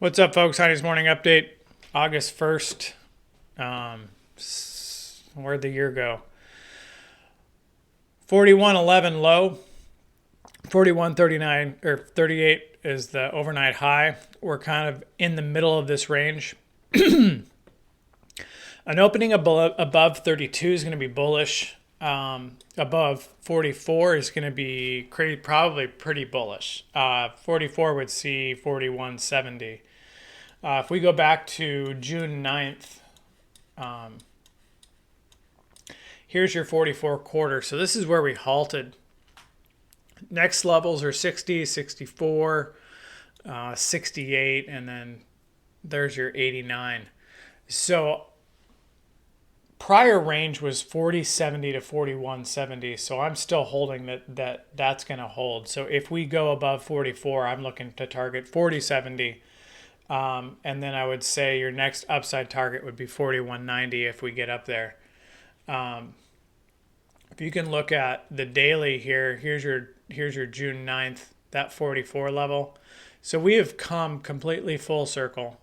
What's up, folks? Heidi's Morning Update, August 1st. Where'd the year go? 41.11 low, 41.39 or 38 is the overnight high. We're kind of in the middle of this range. An opening above 32 is going to be bullish. Above 44 is going to be probably pretty bullish. 44 would see 41.70. If we go back to June 9th, here's your 44 quarter. So this is where we halted. Next levels are 60, 64, 68, and then there's your 89. So prior range was 40.70 to 41.70. So I'm still holding that's going to hold. So if we go above 44, I'm looking to target 40.70. And then I would say your next upside target would be 41.90 if we get up there. If you can look at the daily here, here's your June 9th, that 44 level. So we have come completely full circle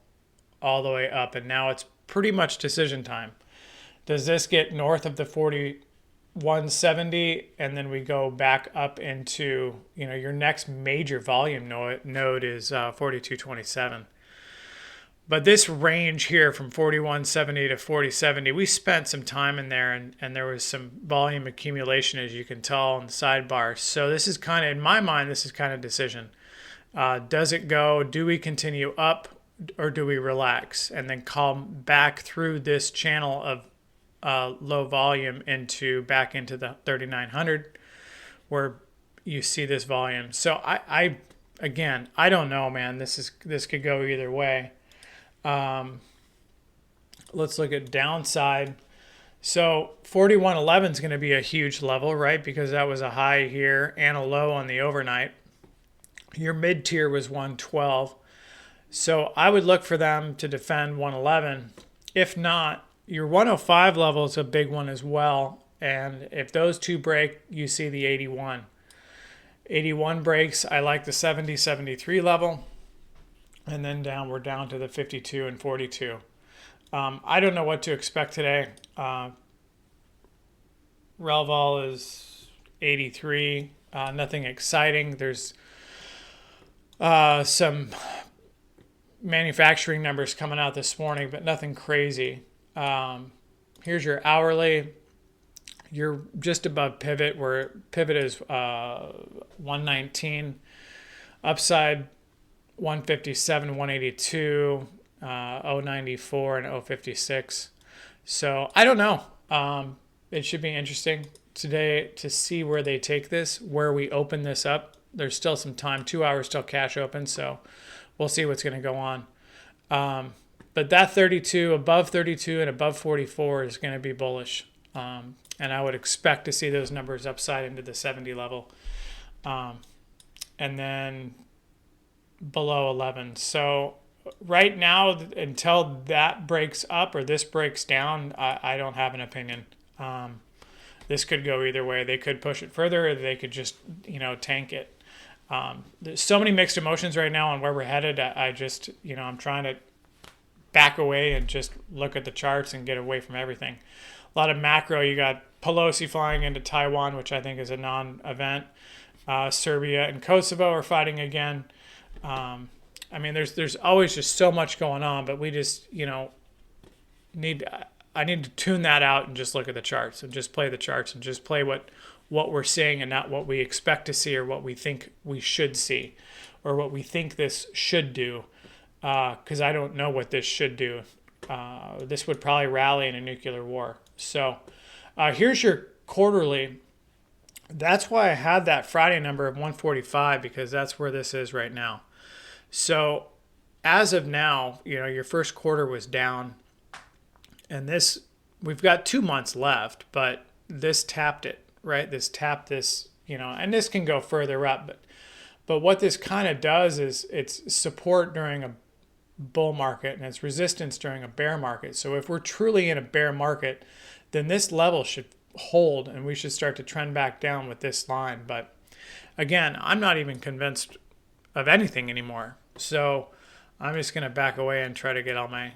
all the way up, and now it's pretty much decision time. Does this get north of the 41.70 and then we go back up into, your next major volume node is 42.27. But this range here from 41.70 to 40.70, we spent some time in there, and there was some volume accumulation, as you can tell, on the sidebar. So this is kind of, in my mind, this is kind of decision. Does it go? Do we continue up, or do we relax and then come back through this channel of low volume back into the 3,900, where you see this volume? So I don't know, man. This could go either way. Let's look at downside. So 41.11 is going to be a huge level, right? Because that was a high here and a low on the overnight. Your mid tier was 112. So I would look for them to defend 111. If not, your 105 level is a big one as well. And if those two break, you see the 81. 81 breaks. I like the 70, 73 level. And then we're down to the 52 and 42. I don't know what to expect today. Relvol is 83. Nothing exciting. There's some manufacturing numbers coming out this morning, but nothing crazy. Here's your hourly. You're just above pivot, where pivot is 119. Upside 157, 182, 094, and 056. So I don't know. It should be interesting today to see where they take this, where we open this up. There's still some time, 2 hours till cash open, so we'll see what's going to go on. But that 32, above 32 and above 44 is going to be bullish. And I would expect to see those numbers upside into the 70 level. And then below 11. So right now, until that breaks up or this breaks down, I don't have an opinion. This could go either way. They could push it further, or they could just tank it. There's so many mixed emotions right now on where we're headed. I just I'm trying to back away and just look at the charts and get away from everything. A lot of macro. You got Pelosi flying into Taiwan, which I think is a non-event. Serbia and Kosovo are fighting again. There's always just so much going on, but we just, I need to tune that out and just look at the charts and just play the charts and just play what we're seeing and not what we expect to see or what we think we should see or what we think this should do. Because I don't know what this should do. This would probably rally in a nuclear war. So here's your quarterly. That's why I had that Friday number of 145, because that's where this is right now. So as of now, your first quarter was down, and we've got 2 months left, but this tapped it, right? This tapped this, and this can go further up, but what this kind of does is it's support during a bull market and it's resistance during a bear market. So if we're truly in a bear market, then this level should hold and we should start to trend back down with this line. But again, I'm not even convinced of anything anymore. So I'm just going to back away and try to get all my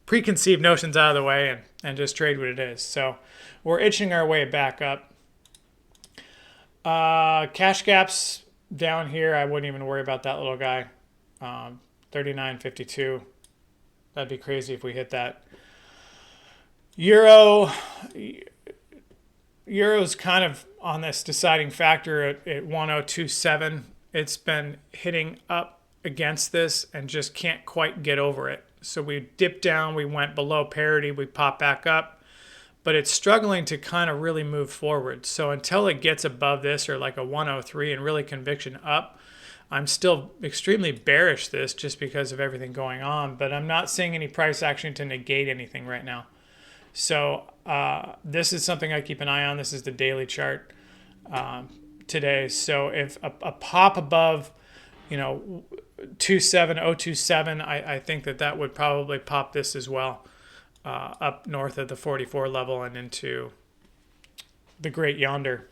preconceived notions out of the way and just trade what it is. So we're itching our way back up. Cash gaps down here, I wouldn't even worry about that little guy. 39.52. That'd be crazy if we hit that. Euro's kind of on this deciding factor at 1027. It's been hitting up against this and just can't quite get over it. So we dipped down, we went below parity, we popped back up, but it's struggling to kind of really move forward. So until it gets above this or like a 103 and really conviction up, I'm still extremely bearish this just because of everything going on, but I'm not seeing any price action to negate anything right now. So this is something I keep an eye on. This is the daily chart today. So if a pop above, 27027, I think that would probably pop this as well, up north of the 44 level and into the great yonder.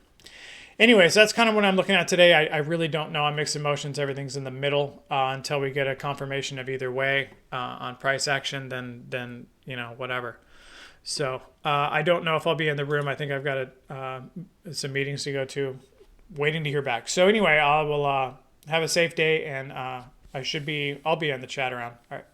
Anyways, that's kind of what I'm looking at today. I really don't know. I'm mixed emotions. Everything's in the middle until we get a confirmation of either way on price action, then whatever. So I don't know if I'll be in the room. I think I've got some meetings to go to, waiting to hear back. So anyway, I will have a safe day, and I'll be on the chat around. All right.